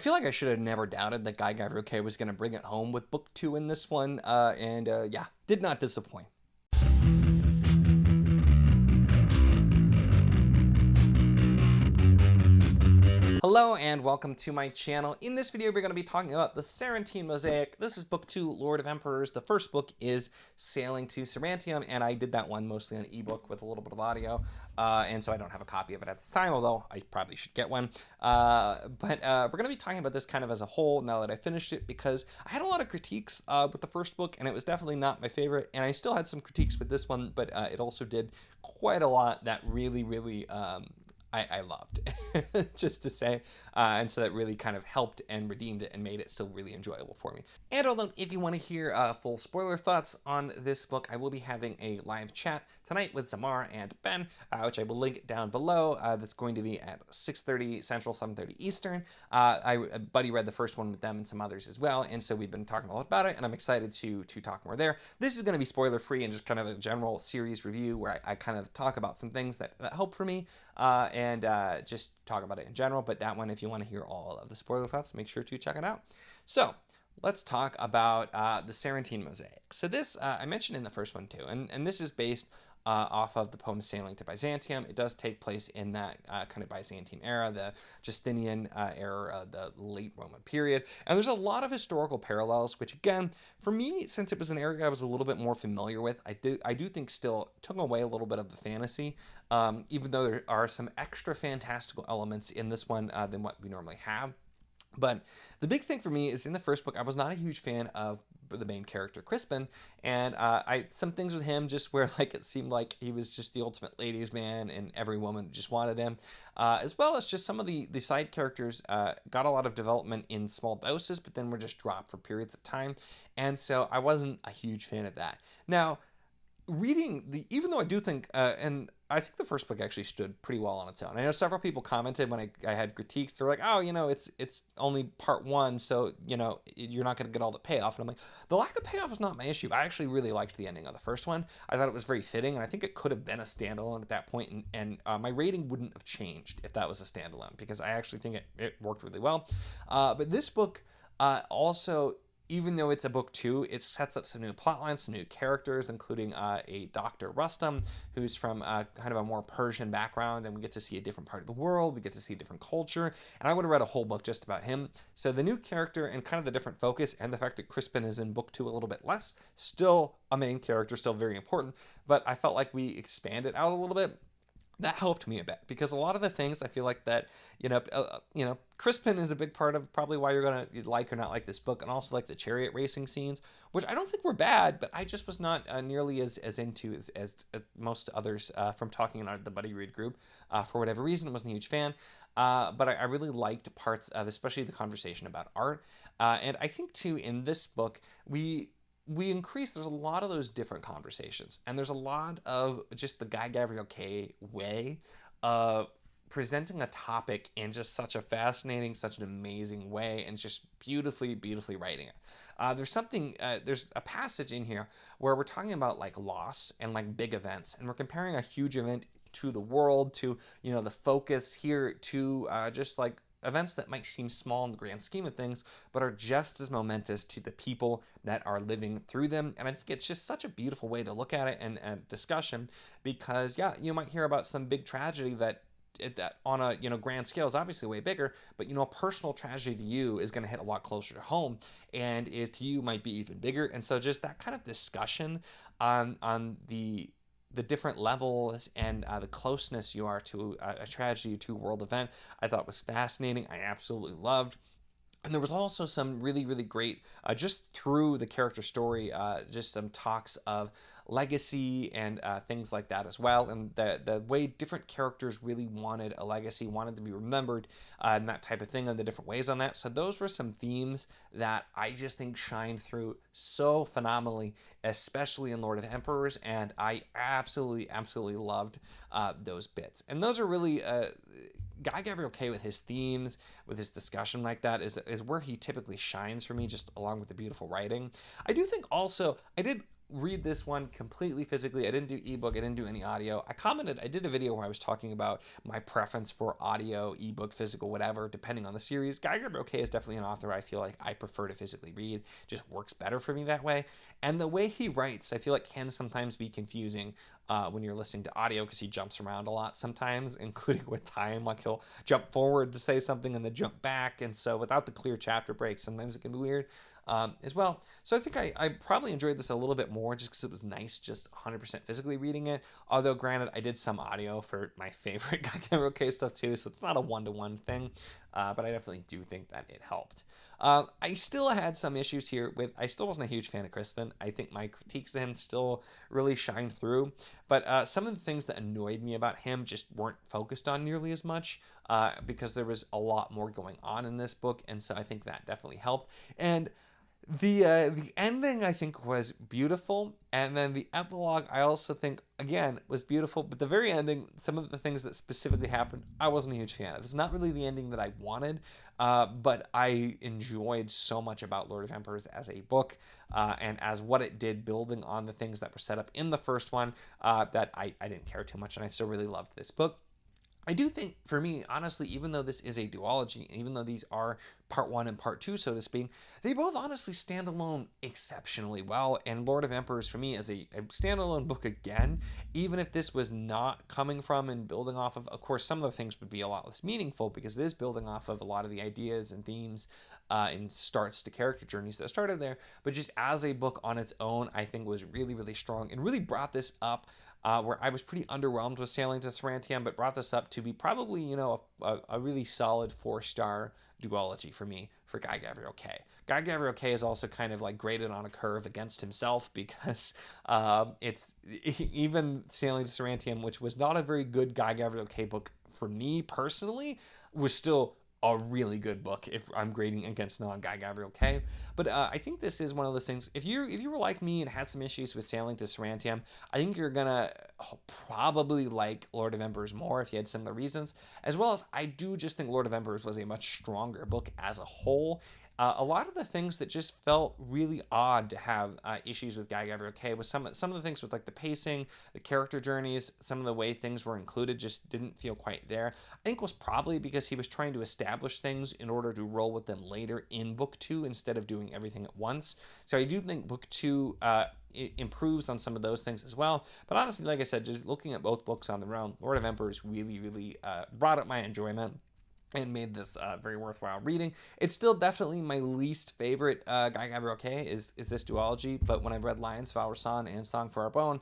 feel like I should have never doubted that Guy Gavriel was going to bring it home with book 2 in this one, yeah, did not disappoint. Hello and welcome to my channel. In this video, we're going to be talking about the Sarantine Mosaic. This is book 2, Lord of Emperors. The first book is Sailing to Sarantine, and I did that one mostly on ebook with a little bit of audio, and so I don't have a copy of it at this time, although I probably should get one. But we're going to be talking about this kind of as a whole now that I finished it, because I had a lot of critiques with the first book, and it was definitely not my favorite, and I still had some critiques with this one, but it also did quite a lot that really I loved, just to say, and so that really kind of helped and redeemed it and made it still really enjoyable for me. And although if you want to hear full spoiler thoughts on this book, I will be having a live chat tonight with Zamar and Ben, which I will link down below. That's going to be at 6:30 Central, 7:30 Eastern. Buddy read the first one with them and some others as well, and so we've been talking a lot about it, and I'm excited to talk more there. This is going to be spoiler free and just kind of a general series review where I kind of talk about some things that help for me, and just talk about it in general. But that one, if you want to hear all of the spoiler thoughts, make sure to check it out. So let's talk about the Sarantine Mosaic. So this, I mentioned in the first one too, and this is based off of the poem Sailing to Byzantium. It does take place in that kind of Byzantine era, the Justinian era, the late Roman period. And there's a lot of historical parallels, which again, for me, since it was an area I was a little bit more familiar with, I do think still took away a little bit of the fantasy, even though there are some extra fantastical elements in this one than what we normally have. But the big thing for me is in the first book, I was not a huge fan of the main character, Crispin, and some things with him just where like it seemed like he was just the ultimate ladies' man and every woman just wanted him, as well as just some of the side characters got a lot of development in small doses, but then were just dropped for periods of time, and so I wasn't a huge fan of that. Now, even though I do think, and I think the first book actually stood pretty well on its own. I know several people commented when I had critiques. They're like, oh, it's only part 1, so, you're not going to get all the payoff. And I'm like, the lack of payoff is not my issue. I actually really liked the ending of the first one. I thought it was very fitting, and I think it could have been a standalone at that point, and my rating wouldn't have changed if that was a standalone, because I actually think it worked really well. But this book also, even though it's a book 2, it sets up some new plot lines, some new characters, including a Dr. Rustam, who's from kind of a more Persian background, and we get to see a different part of the world, we get to see a different culture, and I would have read a whole book just about him. So the new character and kind of the different focus, and the fact that Crispin is in book 2 a little bit less, still a main character, still very important, but I felt like we expanded out a little bit. That helped me a bit, because a lot of the things I feel like that, Crispin is a big part of probably why you're going to like or not like this book, and also like the chariot racing scenes, which I don't think were bad, but I just was not nearly as into as most others from talking in the Buddy Read group. For whatever reason, I wasn't a huge fan, but I really liked parts of, especially the conversation about art, and I think too in this book, we increase, there's a lot of those different conversations, and there's a lot of just the Guy Gavriel way of presenting a topic in just such a fascinating, such an amazing way, and just beautifully writing it. There's a passage in here where we're talking about like loss and like big events, and we're comparing a huge event to the world, to, the focus here, to just like events that might seem small in the grand scheme of things, but are just as momentous to the people that are living through them. And I think it's just such a beautiful way to look at it and discussion, because yeah, you might hear about some big tragedy that on a grand scale is obviously way bigger, but a personal tragedy to you is going to hit a lot closer to home, and is to you might be even bigger. And so just that kind of discussion on the different levels and the closeness you are to a tragedy, to a world event, I thought was fascinating. I absolutely loved. And there was also some really great, just through the character story, just some talks of legacy and things like that as well. And the way different characters really wanted a legacy, wanted to be remembered, and that type of thing, and the different ways on that. So those were some themes that I just think shine through so phenomenally, especially in Lord of Emperors. And I absolutely loved those bits. And those are really... Guy Gavriel with his themes, with his discussion like that, is where he typically shines for me, just along with the beautiful writing. I do think also, I did read this one completely physically. I didn't do ebook. I didn't do any audio. I did a video where I was talking about my preference for audio, ebook, physical, whatever, depending on the series. Guy Gardner is definitely an author I feel like I prefer to physically read. Just works better for me that way. And the way he writes, I feel like can sometimes be confusing when you're listening to audio, because he jumps around a lot sometimes, including with time. Like he'll jump forward to say something and then jump back. And so without the clear chapter breaks, sometimes it can be weird. As well. So I think I probably enjoyed this a little bit more just because it was nice just 100% physically reading it. Although, granted, I did some audio for my favorite Guy Gardner stuff too, so it's not a one-to-one thing, but I definitely do think that it helped. I still had some issues here with, I still wasn't a huge fan of Crispin. I think my critiques of him still really shine through, but some of the things that annoyed me about him just weren't focused on nearly as much because there was a lot more going on in this book, and so I think that definitely helped. And the ending, I think, was beautiful, and then the epilogue, I also think, again, was beautiful, but the very ending, some of the things that specifically happened, I wasn't a huge fan of. It's not really the ending that I wanted, but I enjoyed so much about Lord of Emperors as a book, and as what it did, building on the things that were set up in the first one, that I didn't care too much, and I still really loved this book. I do think, for me, honestly, even though this is a duology, even though these are part 1 and part 2, so to speak, they both honestly stand alone exceptionally well. And Lord of Emperors, for me, is a standalone book again, even if this was not coming from and building off of course, some of the things would be a lot less meaningful because it is building off of a lot of the ideas and themes and starts to character journeys that started there. But just as a book on its own, I think was really, really strong and really brought this up where I was pretty underwhelmed with Sailing to Sarantine, but brought this up to be probably, you know, a really solid 4-star duology for me for Guy Gardner. Guy Gardner is also kind of like graded on a curve against himself because it's even Sailing to Sarantine, which was not a very good Guy Gardner book for me personally, was still a really good book if I'm grading against non-Guy Gardner. But I think this is one of those things, if you were like me and had some issues with Sailing to Sarantine, I think you're gonna probably like Lord of Emperors more if you had similar reasons, as well as I do just think Lord of Emperors was a much stronger book as a whole. A lot of the things that just felt really odd to have issues with Guy Gardner was some of the things with like the pacing, the character journeys, some of the way things were included just didn't feel quite there. I think was probably because he was trying to establish things in order to roll with them later in book 2 instead of doing everything at once. So I do think book 2 it improves on some of those things as well. But honestly, like I said, just looking at both books on their own, Lord of Emperors really, really brought up my enjoyment and made this very worthwhile reading. It's still definitely my least favorite Guy Gardner is this duology, but when I read Lions, Valrasan, and Song for Our Bone,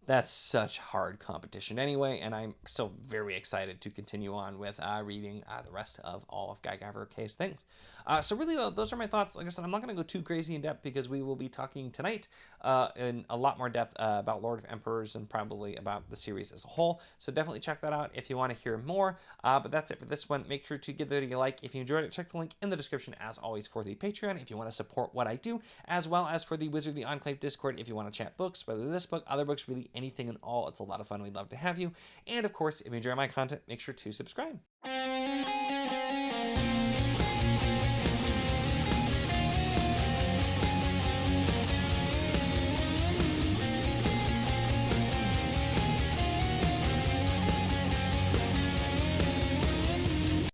that's such hard competition anyway, and I'm still very excited to continue on with reading the rest of all of Guy Gardner's things. So really, those are my thoughts. Like I said, I'm not going to go too crazy in depth because we will be talking tonight in a lot more depth about Lord of Emperors and probably about the series as a whole. So definitely check that out if you want to hear more. But that's it for this one. Make sure to give the video a like if you enjoyed it. Check the link in the description as always for the Patreon if you want to support what I do, as well as for the Wizard of the Enclave Discord if you want to chat books, whether this book, other books, really anything and all. It's a lot of fun. We'd love to have you. And of course, if you enjoy my content, make sure to subscribe.